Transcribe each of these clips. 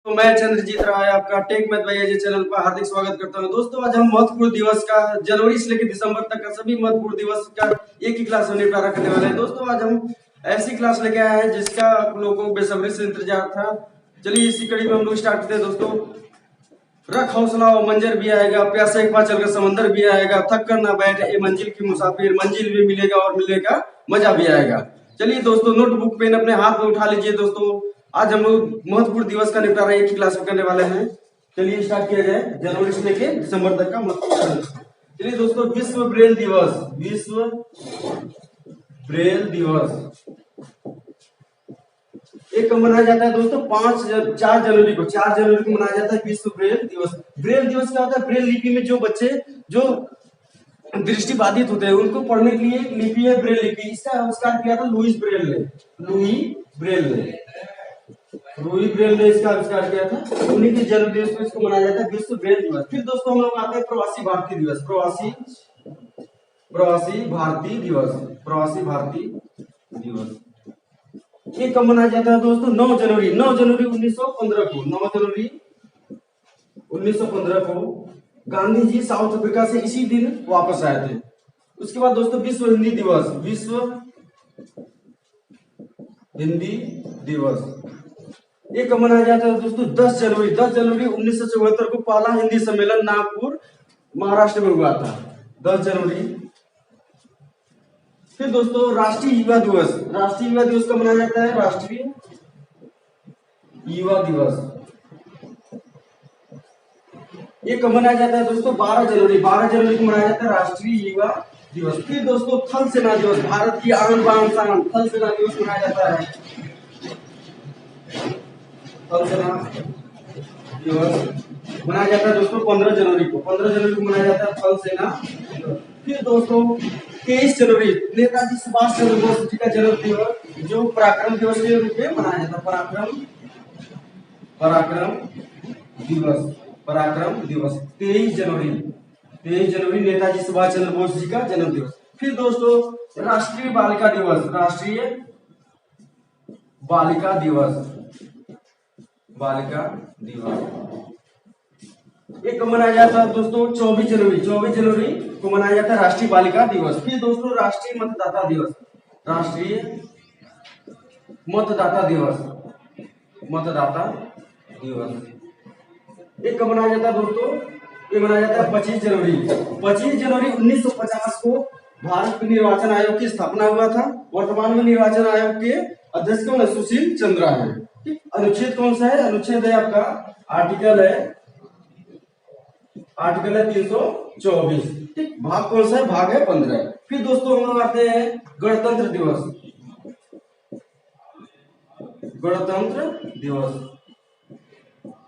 तो मैं चंद्रजीत राय आपका टेक मैथ भैया जी चैनल पर हार्दिक स्वागत करता हूं। दोस्तों आज हम महत्वपूर्ण दिवस का जनवरी से लेकर दिसंबर तक का सभी महत्वपूर्ण दिवस का एक ही क्लास में निपटारा करने वाले हैं। दोस्तों आज हम ऐसी क्लास लेके आए हैं जिसका आप लोगों को बेसब्री से इंतजार था। चलिए इसी कड़ी में हम लोग स्टार्ट करते हैं। दोस्तों रख हौसला और मंजर भी आएगा, प्यासा एक बार चलकर समंदर भी आएगा, थक कर ना बैठ ये मंजिल की मुसाफिर, मंजिल भी मिलेगा और मिलेगा मजा भी आएगा। चलिए दोस्तों नोटबुक पेन अपने हाथ में उठा लीजिए। दोस्तों आज हम लोग महत्वपूर्ण दिवस का निपटारा एक ही क्लास में करने वाले हैं। चलिए स्टार्ट किया जाए जनवरी से लेके दिसंबर तक का महत्वपूर्ण। चलिए दोस्तों विश्व ब्रेल दिवस, विश्व ब्रेल दिवस एक मनाया जाता है दोस्तों 4 जनवरी को। 4 जनवरी को मनाया जाता है विश्व ब्रेल दिवस। ब्रेल दिवस क्या होता है? ब्रेल लिपि में जो बच्चे जो दृष्टिबाधित होते हैं उनको पढ़ने के लिए लिपि है ब्रेल लिपि। इसका आविष्कार किया था लुई ब्रेल ने। लुई ब्रेल ने इसका आविष्कार किया था। उन्हीं के जन्म दिवस को इसको मनाया जाता है विश्व ब्रेल दिवस। फिर दोस्तों हम लोग आते हैं प्रवासी भारतीय दिवस। प्रवासी भारतीय दिवस ये कब मनाया जाता है दोस्तों? 9 जनवरी 1915 को। 9 जनवरी 1915 को गांधी जी साउथ अफ्रीका से इसी दिन वापस आए थे। उसके बाद दोस्तों विश्व हिंदी दिवस, विश्व हिंदी दिवस ये कब मनाया जाता है दोस्तों? 10 जनवरी 1974 को पहला हिंदी सम्मेलन नागपुर महाराष्ट्र में हुआ था। 10 जनवरी। फिर दोस्तों राष्ट्रीय युवा दिवस, कब मनाया जाता है? राष्ट्रीय युवा दिवस ये कब मनाया जाता है दोस्तों? 12 जनवरी को मनाया जाता है राष्ट्रीय युवा दिवस। फिर दोस्तों थल सेना दिवस, भारत की आन बान शान थल सेना दिवस मनाया जाता है। थल सेना दिवस मनाया जाता है दोस्तों 15 जनवरी को। 15 जनवरी को मनाया जाता है थल सेना। फिर दोस्तों 23 जनवरी नेताजी सुभाष चंद्र बोस जी का जन्म दिवस जो पराक्रम दिवस के रूप में मनाया जाता है। पराक्रम दिवस 23 जनवरी नेताजी सुभाष चंद्र बोस जी का जन्म दिवस। फिर दोस्तों राष्ट्रीय बालिका दिवस ये कब मनाया जाता है दोस्तों? 24 जनवरी को मनाया जाता है राष्ट्रीय बालिका दिवस। फिर दोस्तों राष्ट्रीय मतदाता दिवस ये कब मनाया जाता है दोस्तों? ये मनाया जाता है 25 जनवरी 1950 को भारत निर्वाचन आयोग की स्थापना हुआ था। वर्तमान में निर्वाचन आयोग के अध्यक्ष कौन है? सुशील चंद्रा है। अनुच्छेद कौन सा है? अनुच्छेद है आपका आर्टिकल है 324। ठीक, भाग कौन सा है? भाग है 15। फिर दोस्तों हम लोग आते हैं गणतंत्र दिवस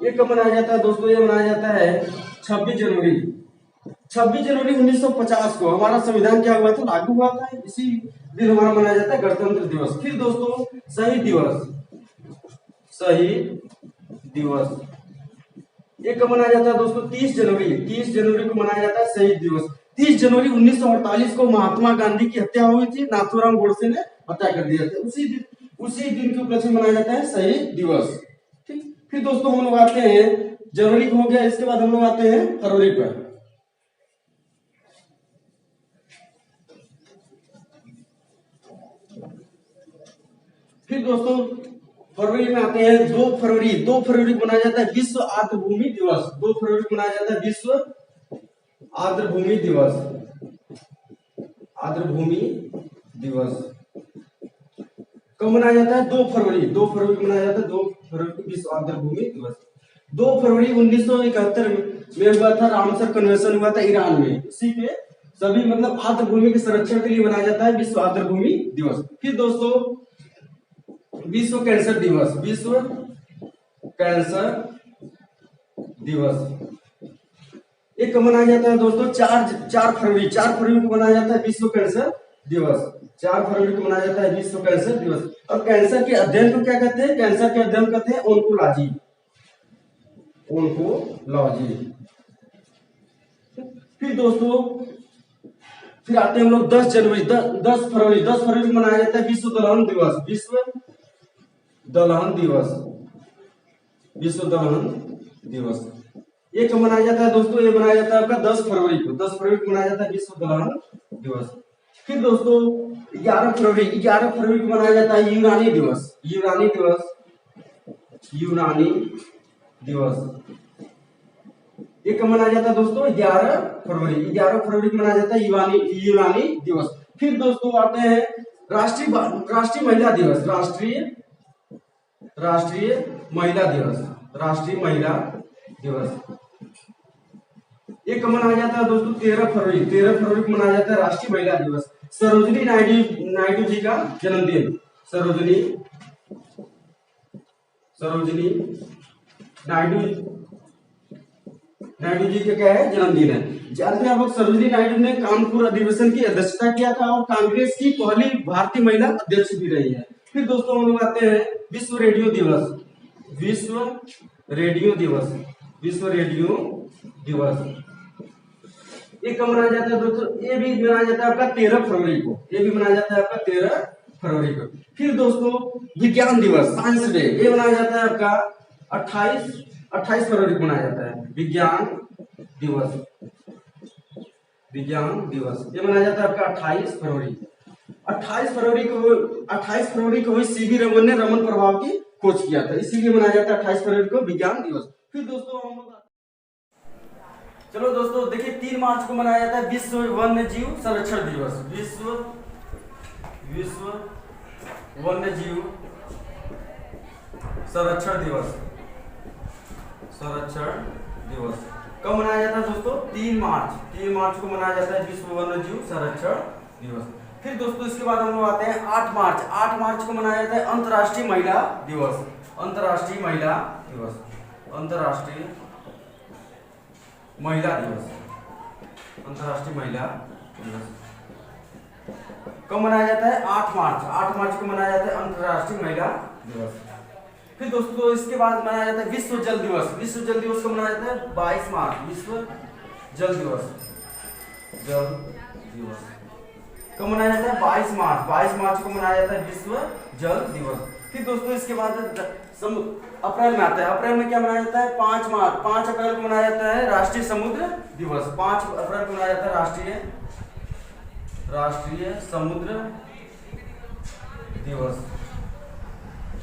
ये कब मनाया जाता है दोस्तों? ये मनाया जाता है 26 जनवरी 1950 को। हमारा संविधान क्या हुआ था? लागू हुआ था। इसी दिन हमारा मनाया जाता है गणतंत्र दिवस। फिर दोस्तों शहीद दिवस ये कब मनाया जाता है दोस्तों? 30 जनवरी को मनाया जाता है शहीद दिवस। 30 जनवरी 1948 को महात्मा गांधी की हत्या हुई थी। नाथूराम गोडसे ने हत्या कर दिया था। उसी दिन के उपलक्ष्य में मनाया जाता है शहीद दिवस। ठीक, फिर दोस्तों हम लोग आते हैं जनवरी को हो गया। इसके बाद हम लोग आते हैं फरवरी पर। फिर दोस्तों फरवरी में आते हैं 2 फरवरी को मनाया जाता है विश्व आर्द्रभूमि दिवस। 2 फरवरी को मनाया जाता है विश्व आर्द्रभूमि दिवस कब मनाया जाता है? 2 फरवरी को मनाया जाता है। 2 फरवरी को विश्व आर्द्रभूमि दिवस। 2 फरवरी 1971 में हुआ था, रामसर कन्वेंशन हुआ था ईरान में। इसी पे सभी मतलब आर्द्रभूमि के संरक्षण के लिए मनाया जाता है विश्व आर्द्रभूमि दिवस। फिर दोस्तों विश्व कैंसर दिवस ये कब मनाया जाता है दोस्तों? 4 फरवरी को मनाया जाता है विश्व कैंसर दिवस। 4 फरवरी को मनाया जाता है विश्व कैंसर दिवस। और कैंसर के अध्ययन को क्या कहते हैं? कैंसर के अध्ययन कहते हैं ओन्कोलॉजी। फिर दोस्तों फिर आते हैं हम लोग 10 फरवरी को मनाया जाता है विश्व दलहन दिवस। विश्व दलहन दिवस। ये कब मनाया जाता है दोस्तों? ये मनाया जाता है आपका 10 फरवरी को। 10 फरवरी को मनाया जाता है विश्व दलहन दिवस। फिर दोस्तों 11 फरवरी को मनाया जाता है यूनानी दिवस। यूनानी दिवस, यूनानी दिवस ये कब मनाया जाता है दोस्तों? 11 फरवरी को मनाया जाता है यूनानी दिवस। फिर दोस्तों आते हैं राष्ट्रीय महिला दिवस। राष्ट्रीय महिला दिवस, राष्ट्रीय महिला दिवस ये कब मनाया जाता है दोस्तों? 13 फरवरी को मनाया जाता है राष्ट्रीय महिला दिवस। सरोजिनी नायडू जी का जन्मदिन। सरोजिनी नायडू जी का क्या है? जन्मदिन है। जानते हैं आप लोग सरोजिनी नायडू ने कानपुर अधिवेशन की अध्यक्षता किया था और कांग्रेस की पहली भारतीय महिला अध्यक्ष भी रही है। फिर दोस्तों हम लोग आते हैं विश्व रेडियो दिवस। विश्व रेडियो दिवस, विश्व रेडियो दिवस ये कब मनाया जाता है दोस्तों? ये भी मनाया जाता है आपका 13 फरवरी को। ये भी मनाया जाता है आपका 13 फरवरी को। फिर दोस्तों विज्ञान दिवस, साइंस डे, ये मनाया जाता है आपका 28 फरवरी को मनाया जाता है विज्ञान दिवस। विज्ञान दिवस ये मनाया जाता है आपका 28 फरवरी। 28 फरवरी को सीवी रमन ने रमन प्रभाव की खोज किया था, इसीलिए मनाया जाता है 28 फरवरी को विज्ञान दिवस। फिर दोस्तों हम लोग चलो दोस्तों देखिए 3 मार्च को मनाया जाता है विश्व वन्य जीव संरक्षण दिवस। विश्व वन्य जीव संरक्षण दिवस। कब मनाया जाता है दोस्तों? 3 मार्च को मनाया जाता है विश्व वन्य जीव संरक्षण दिवस। फिर दोस्तों इसके बाद हम लोग आते हैं 8 मार्च को मनाया जाता है अंतर्राष्ट्रीय महिला दिवस। अंतर्राष्ट्रीय महिला दिवस कब मनाया जाता है? 8 मार्च को मनाया जाता है अंतर्राष्ट्रीय महिला दिवस। फिर दोस्तों इसके बाद मनाया जाता है विश्व जल दिवस। विश्व जल दिवस को मनाया जाता है 22 मार्च। विश्व जल दिवस कब मनाया जाता है? 22 मार्च को मनाया जाता है विश्व जल दिवस। फिर दोस्तों इसके बाद अप्रैल में आता है। अप्रैल में क्या मनाया जाता है? 5 अप्रैल को मनाया जाता है राष्ट्रीय समुद्र दिवस। 5 अप्रैल को मनाया जाता है राष्ट्रीय समुद्र दिवस।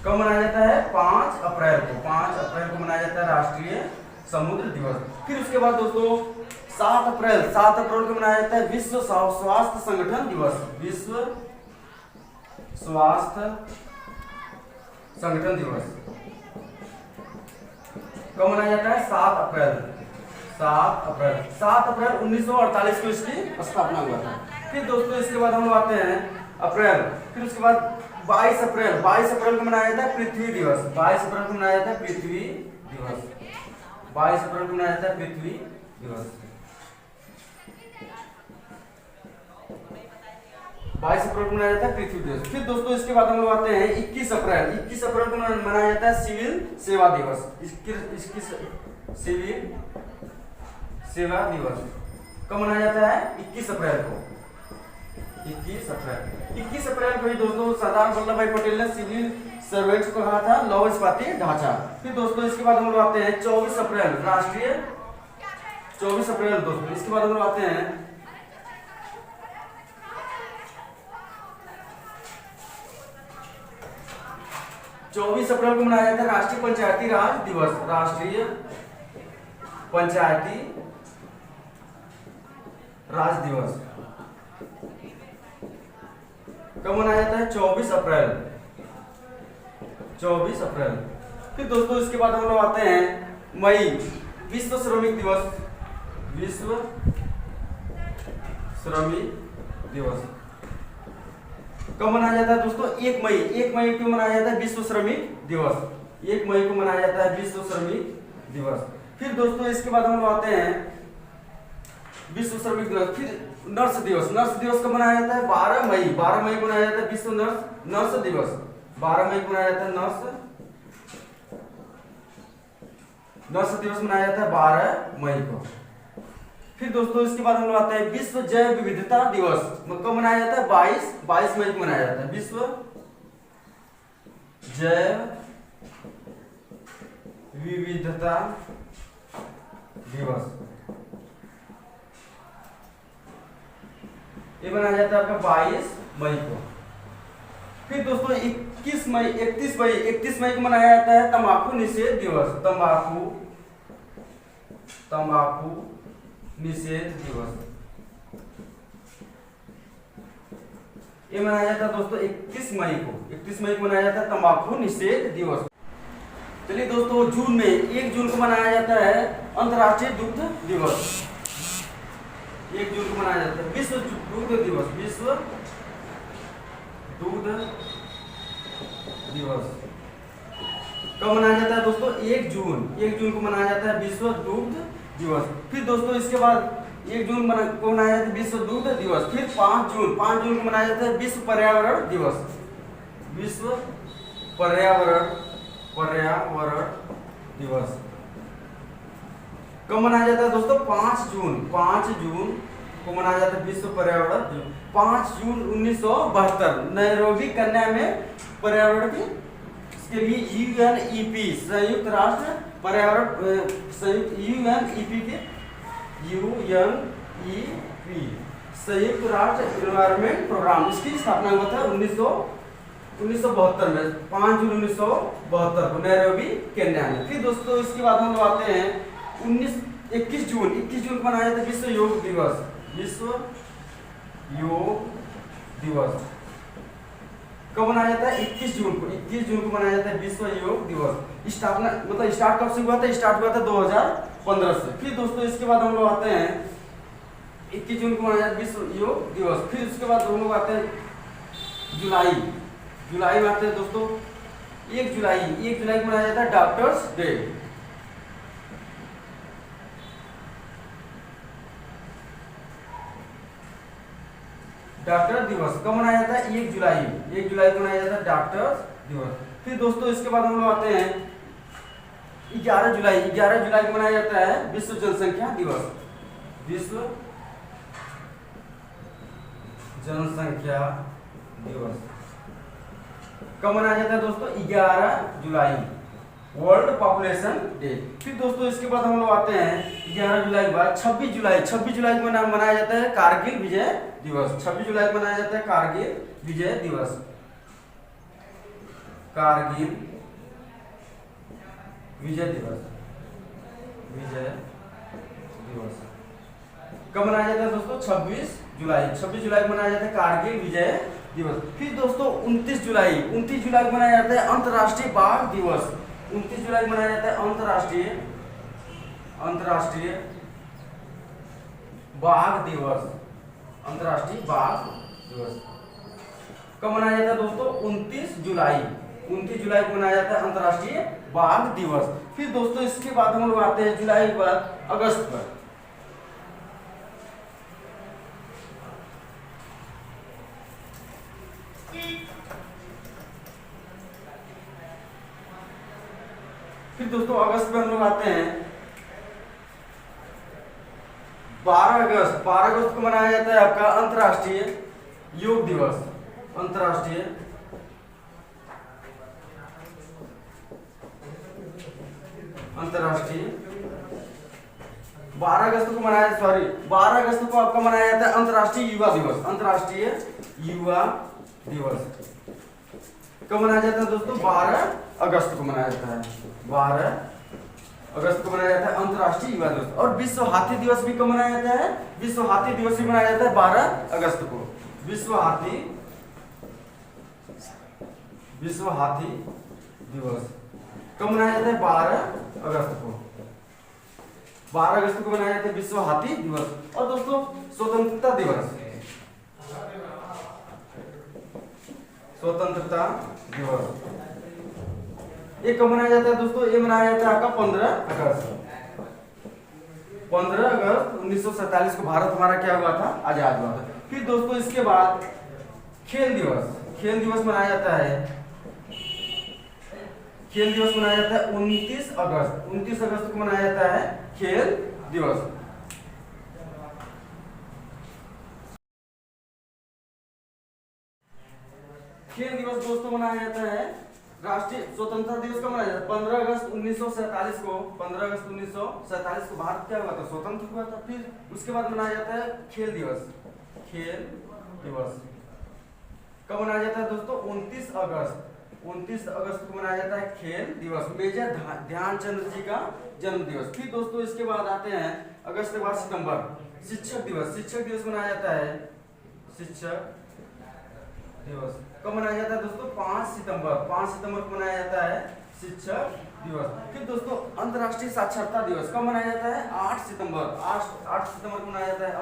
कब मनाया जाता है? 5 अप्रैल को मनाया जाता है राष्ट्रीय समुद्र दिवस। फिर उसके बाद दोस्तों 7 अप्रैल को मनाया जाता है विश्व स्वास्थ्य संगठन दिवस। विश्व स्वास्थ्य संगठन दिवस कब मनाया जाता है? 7 अप्रैल 1948 को इसकी स्थापना हुआ था। फिर दोस्तों इसके बाद हम लोग आते हैं अप्रैल। फिर उसके बाद 22 अप्रैल को मनाया जाता है पृथ्वी दिवस। 22 अप्रैल को मनाया जाता है पृथ्वी दिवस। 22 अप्रैल को मनाया जाता है पृथ्वी दिवस। 22 अप्रैल को मनाया जाता है पृथ्वी दिवस। फिर दोस्तों इसके बाद हम लोग आते हैं 21 अप्रैल को मनाया जाता है सिविल सेवा दिवस। सिविल सेवा दिवस कब मनाया जाता है? 21 अप्रैल को। 21 अप्रैल को ही दोस्तों सरदार वल्लभ भाई पटेल ने सिविल सर्वेंट को कहा था लौह इस्पाती ढांचा। फिर दोस्तों इसके बाद हम लोग आते हैं 24 अप्रैल राष्ट्रीय 24 अप्रैल दोस्तों इसके बाद हम लोग आते हैं 24 अप्रैल को मनाया जाता है राष्ट्रीय पंचायती राज दिवस। राष्ट्रीय पंचायती राज दिवस कब मनाया जाता है? 24 अप्रैल। फिर दोस्तों इसके बाद हम लोग आते हैं मई विश्व श्रमिक दिवस। विश्व श्रमिक दिवस कब मनाया जाता है दोस्तों? 1 मई को मनाया जाता है विश्व श्रमिक दिवस। 1 मई को मनाया जाता है विश्व श्रमिक दिवस। फिर दोस्तों इसके बाद हम लोग आते हैं विश्व श्रमिक दिवस। फिर नर्स दिवस कब मनाया जाता है? 12 मई को मनाया जाता है विश्व नर्स दिवस। 12 मई को मनाया जाता है नर्स दिवस मनाया जाता है 12 मई को। फिर दोस्तों इसके बाद हम लोग आते हैं विश्व जैव विविधता दिवस कब मनाया जाता है? 22 मई को मनाया जाता है विश्व जैव विविधता दिवस। ये मनाया जाता है आपका 22 मई को। फिर दोस्तों 31 मई को मनाया जाता है तंबाकू निषेध दिवस। तंबाकू निषेध दिवस ये मनाया जाता है दोस्तों 31 मई को। 31 मई को मनाया जाता है तंबाकू निषेध दिवस। चलिए दोस्तों, जून में 1 जून को मनाया जाता है अंतर्राष्ट्रीय दुग्ध दिवस। 1 जून को मनाया जाता है विश्व दुग्ध दिवस। विश्व दुग्ध दिवस कब मनाया जाता है दोस्तों? 1 जून को मनाया जाता है विश्व दुग्ध दिवस। फिर दोस्तों इसके बाद 1 जून को मनाया जाता है विश्व दुग्ध दिवस। फिर 5 जून को मनाया जाता है विश्व पर्यावरण दिवस। विश्व पर्यावरण दिवस कब मनाया जाता है दोस्तों? 5 जून को मनाया जाता है विश्व पर्यावरण दिवस। 5 जून 1972 नैरोबी कन्या में पर्यावरण की इसके लिए यूएनईपी संयुक्त राष्ट्र पर्यावरण यूएनईपी संयुक्त राष्ट्र एनवायरनमेंट प्रोग्राम इसकी स्थापना हुआ था 1972 में, 5 जून 1972 को नैरोबी केन्या में। फिर दोस्तों इसके बाद हम लोग आते हैं 21 जून को मनाया जाता है विश्व योग दिवस। विश्व योग दिवस कब मनाया जाता है? 21 जून को मनाया जाता है विश्व योग दिवस। स्थापना मतलब स्टार्ट कब से हुआ था? स्टार्ट हुआ था 2015 से। फिर दोस्तों इसके बाद हम लोग आते हैं 21 जून को मनाया जाता है विश्व योग दिवस। फिर उसके बाद हम लोग आते हैं जुलाई में आते हैं दोस्तों 1 जुलाई को मनाया जाता है डॉक्टर्स डे। डॉक्टर दिवस कब मनाया जाता है? 1 जुलाई को मनाया जाता है डॉक्टर्स दिवस। फिर दोस्तों इसके बाद हम लोग आते हैं 11 जुलाई को मनाया जाता है विश्व जनसंख्या दिवस। विश्व जनसंख्या दिवस कब मनाया जाता है दोस्तों? 11 जुलाई वर्ल्ड पॉपुलेशन डे। फिर दोस्तों इसके बाद हम लोग आते हैं 11 जुलाई के बाद 26 जुलाई को मनाया जाता है कारगिल विजय दिवस। 26 जुलाई को मनाया जाता है कारगिल विजय दिवस। कारगिल विजय दिवस कब मनाया जाता है दोस्तों? 26 जुलाई को मनाया जाता है कारगिल विजय दिवस। फिर दोस्तों 29 जुलाई को मनाया जाता है अंतर्राष्ट्रीय बाघ दिवस। 29 जुलाई को मनाया जाता है अंतर्राष्ट्रीय बाघ दिवस। अंतर्राष्ट्रीय बाघ दिवस कब मनाया जाता है दोस्तों? 29 जुलाई को मनाया जाता है अंतर्राष्ट्रीय बाघ दिवस। फिर दोस्तों इसके बाद हम लोग आते हैं जुलाई के बाद अगस्त पर। फिर दोस्तों अगस्त में हम लोग आते हैं 12 अगस्त को मनाया जाता है आपका अंतर्राष्ट्रीय योग दिवस। अंतर्राष्ट्रीय 12 अगस्त को आपका मनाया जाता है अंतर्राष्ट्रीय युवा दिवस। अंतर्राष्ट्रीय युवा दिवस कब मनाया जाता है दोस्तों? 12 अगस्त को मनाया जाता है। 12 अगस्त को मनाया जाता है अंतर्राष्ट्रीय युवा दिवस। और विश्व हाथी दिवस भी कब मनाया जाता है? विश्व हाथी दिवस भी मनाया जाता है 12 अगस्त को। विश्व हाथी दिवस कब मनाया जाता है? 12 अगस्त को। 12 अगस्त को मनाया जाता है विश्व हाथी दिवस। और दोस्तों स्वतंत्रता दिवस ये कब मनाया जाता है दोस्तों? ये मनाया जाता है आपका 15 अगस्त 1947 को भारत हमारा क्या हुआ था? आजाद हुआ था। फिर दोस्तों इसके बाद खेल दिवस मनाया जाता है। खेल दिवस मनाया जाता है 29 अगस्त को मनाया जाता है खेल दिवस। खेल दिवस दोस्तों मनाया जाता है राष्ट्रीय स्वतंत्रता दिवस कब मनाया जाता है? 15 अगस्त 1947 को, 15 अगस्त 1947 को भारत क्या हुआ था? स्वतंत्र हुआ था। फिर उसके बाद मनाया जाता है खेल दिवस। खेल दिवस कब मनाया जाता है दोस्तों? 29 अगस्त को मनाया जाता है खेल दिवस, मेजर ध्यानचंद जी का जन्म दिवस। फिर दोस्तों इसके बाद आते हैं अगस्त के बाद सितंबर, शिक्षक दिवस। शिक्षक दिवस मनाया जाता है, शिक्षक दिवस कब मनाया जाता है दोस्तों? 5 सितंबर को मनाया जाता है शिक्षक दिवस। फिर दोस्तों अंतर्राष्ट्रीय साक्षरता दिवस कब मनाया जाता है? 8 सितंबर को मनाया जाता है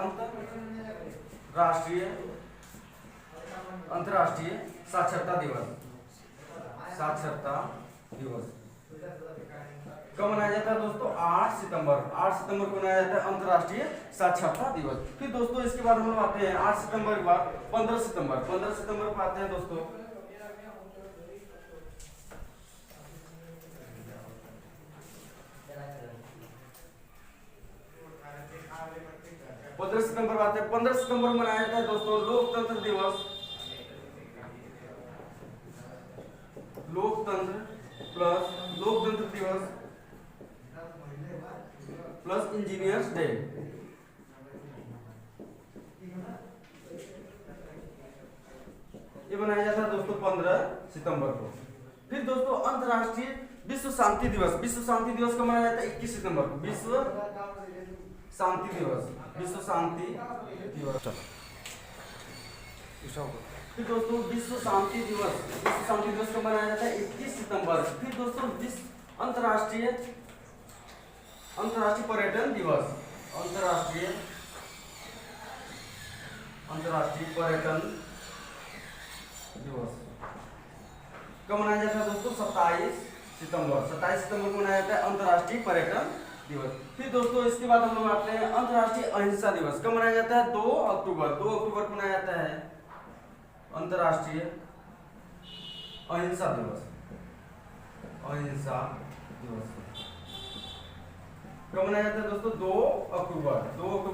अंतर्राष्ट्रीय साक्षरता दिवस। कब मनाया जाता है दोस्तों? 8 सितंबर को मनाया जाता है अंतर्राष्ट्रीय साक्षरता दिवस। फिर दोस्तों इसके बाद हम लोग आते हैं 8 सितंबर के बाद 15 सितंबर को आते हैं दोस्तों 15 सितंबर आते हैं। 15 सितंबर को मनाया जाता है दोस्तों लोकतंत्र दिवस। लोकतंत्र दिवस प्लस इंजीनियर्स डे। ये मनाया जाता है दोस्तों 15 सितंबर को। फिर दोस्तों अंतर्राष्ट्रीय विश्व शांति दिवस कब मनाया जाता है? 21 सितंबर को। विश्व शांति दिवस फिर दोस्तों विश्व शांति दिवस कब मनाया जाता है? 21 सितंबर। फिर दोस्तों विश्व अंतर्राष्ट्रीय पर्यटन दिवस कब मनाया जाता है दोस्तों? 27 सितंबर को मनाया जाता है अंतर्राष्ट्रीय पर्यटन दिवस। फिर दोस्तों इसके बाद हम लोग आते हैं अंतर्राष्ट्रीय अहिंसा दिवस कब मनाया जाता है? 2 अक्टूबर को मनाया जाता है अंतर्राष्ट्रीय अहिंसा दिवस। कब मनाया जाता है दोस्तों? 2 अक्टूबर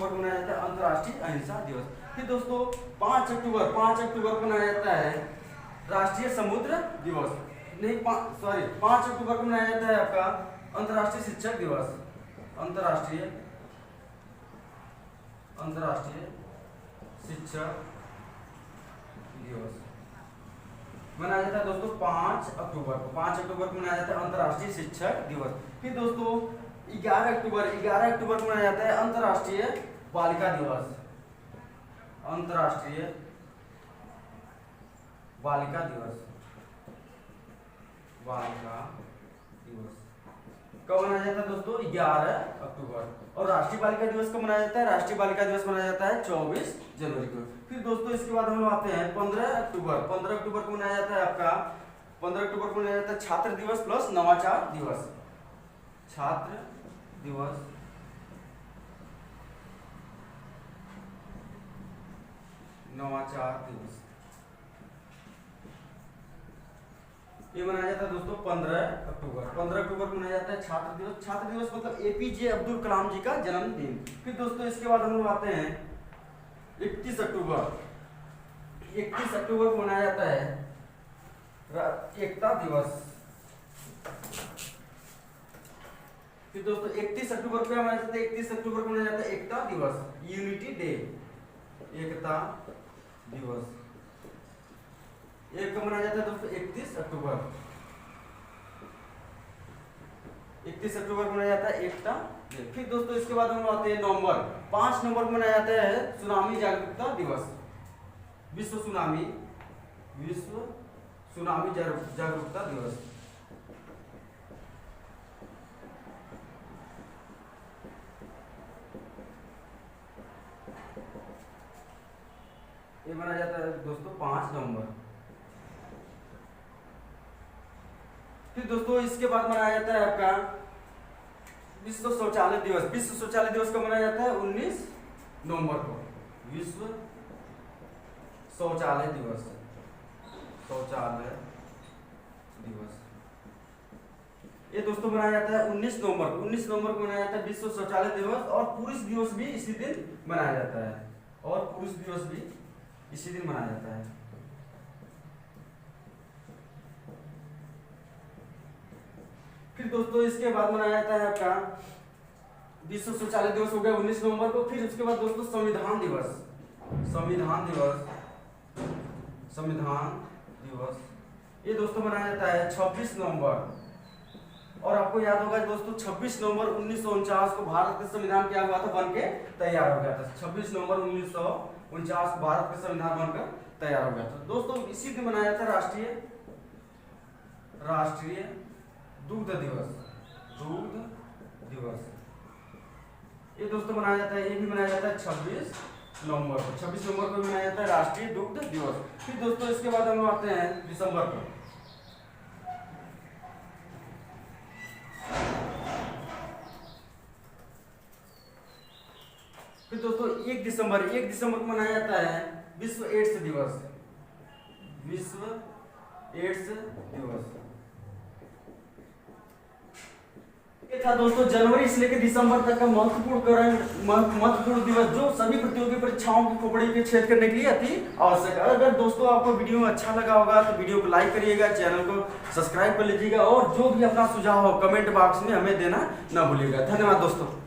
को मनाया जाता है अंतर्राष्ट्रीय अहिंसा दिवस। फिर दोस्तों 5 अक्टूबर को मनाया जाता है राष्ट्रीय समुद्र दिवस। 5 अक्टूबर को मनाया जाता है आपका अंतर्राष्ट्रीय शिक्षक दिवस। अंतर्राष्ट्रीय शिक्षक दिवस मनाया जाता है दोस्तों 5 अक्टूबर को मनाया जाता है अंतर्राष्ट्रीय शिक्षक दिवस। फिर दोस्तों 11 अक्टूबर को मनाया जाता है अंतर्राष्ट्रीय बालिका दिवस। कब मनाया जाता है दोस्तों? 11 अक्टूबर। और राष्ट्रीय बालिका दिवस कब मनाया जाता है? राष्ट्रीय बालिका दिवस मनाया जाता है 24 जनवरी को। फिर दोस्तों इसके बाद हम लोग आते हैं 15 अक्टूबर को मनाया जाता है आपका 15 अक्टूबर को मनाया जाता है छात्र दिवस प्लस नवाचार दिवस। 15 ये मनाया जाता है दोस्तों 15 अक्टूबर को मनाया जाता है छात्र दिवस मतलब एपीजे अब्दुल कलाम जी का जन्मदिन। फिर दोस्तों इसके बाद हम लोग आते हैं 31 अक्टूबर को मनाया जाता है एकता दिवस। फिर दोस्तों 31 अक्टूबर को मनाया जाता है 31 अक्टूबर को मनाया जाता है एकता दिवस, यूनिटी डे, एकता दिवस। एक कब मनाया जाता है दोस्तों 31 अक्टूबर को मनाया जाता है एकता डे। फिर दोस्तों इसके बाद हम आते हैं नवंबर 5 नवंबर को मनाया जाता है सुनामी जागरूकता दिवस, विश्व सुनामी जागरूकता दिवस। ये मनाया जाता है दोस्तों 5 नवंबर। फिर दोस्तों इसके बाद मनाया जाता है आपका विश्व शौचालय दिवस। विश्व शौचालय दिवस कब मनाया जाता है? 19 नवंबर को, विश्व शौचालय दिवस। ये दोस्तों मनाया जाता है 19 नवंबर को। 19 नवंबर को मनाया जाता है विश्व शौचालय दिवस। और पुरुष दिवस भी इसी दिन मनाया जाता है, फिर दोस्तों इसके बाद मनाया जाता है आपका विश्व शौचालय दिवस हो गया 19 नवंबर को। फिर उसके बाद दोस्तों संविधान दिवस, संविधान दिवस, संविधान दिवस ये दोस्तों मनाया जाता है 26 नवंबर। और आपको याद होगा दोस्तों 26 नवंबर 1949 को भारत का संविधान क्या हुआ था, बन के तैयार हो गया था। 26 नवंबर 1949 को भारत का संविधान बनकर तैयार हो गया था। दोस्तों इसी दिन मनाया जाता है राष्ट्रीय दुग्ध दिवस, दुग्ध दिवस ये दोस्तों मनाया जाता है, ये भी मनाया जाता है 26 नवंबर को। 26 नवंबर को मनाया जाता है राष्ट्रीय दुग्ध दिवस। फिर दोस्तों इसके बाद हम आते हैं दिसंबर को। फिर दोस्तों 1 दिसंबर को मनाया जाता है विश्व एड्स दिवस, विश्व एड्स दिवस। ये था दोस्तों जनवरी से लेकर दिसंबर तक का महत्वपूर्ण दिवस, जो सभी प्रतियोगी परीक्षाओं की खोपड़ी पे छेद करने के लिए अति आवश्यक है। अगर दोस्तों आपको वीडियो अच्छा लगा होगा तो वीडियो को लाइक करिएगा, चैनल को सब्सक्राइब कर लीजिएगा और जो भी अपना सुझाव हो कमेंट बॉक्स में हमें देना न भूलिएगा। धन्यवाद दोस्तों।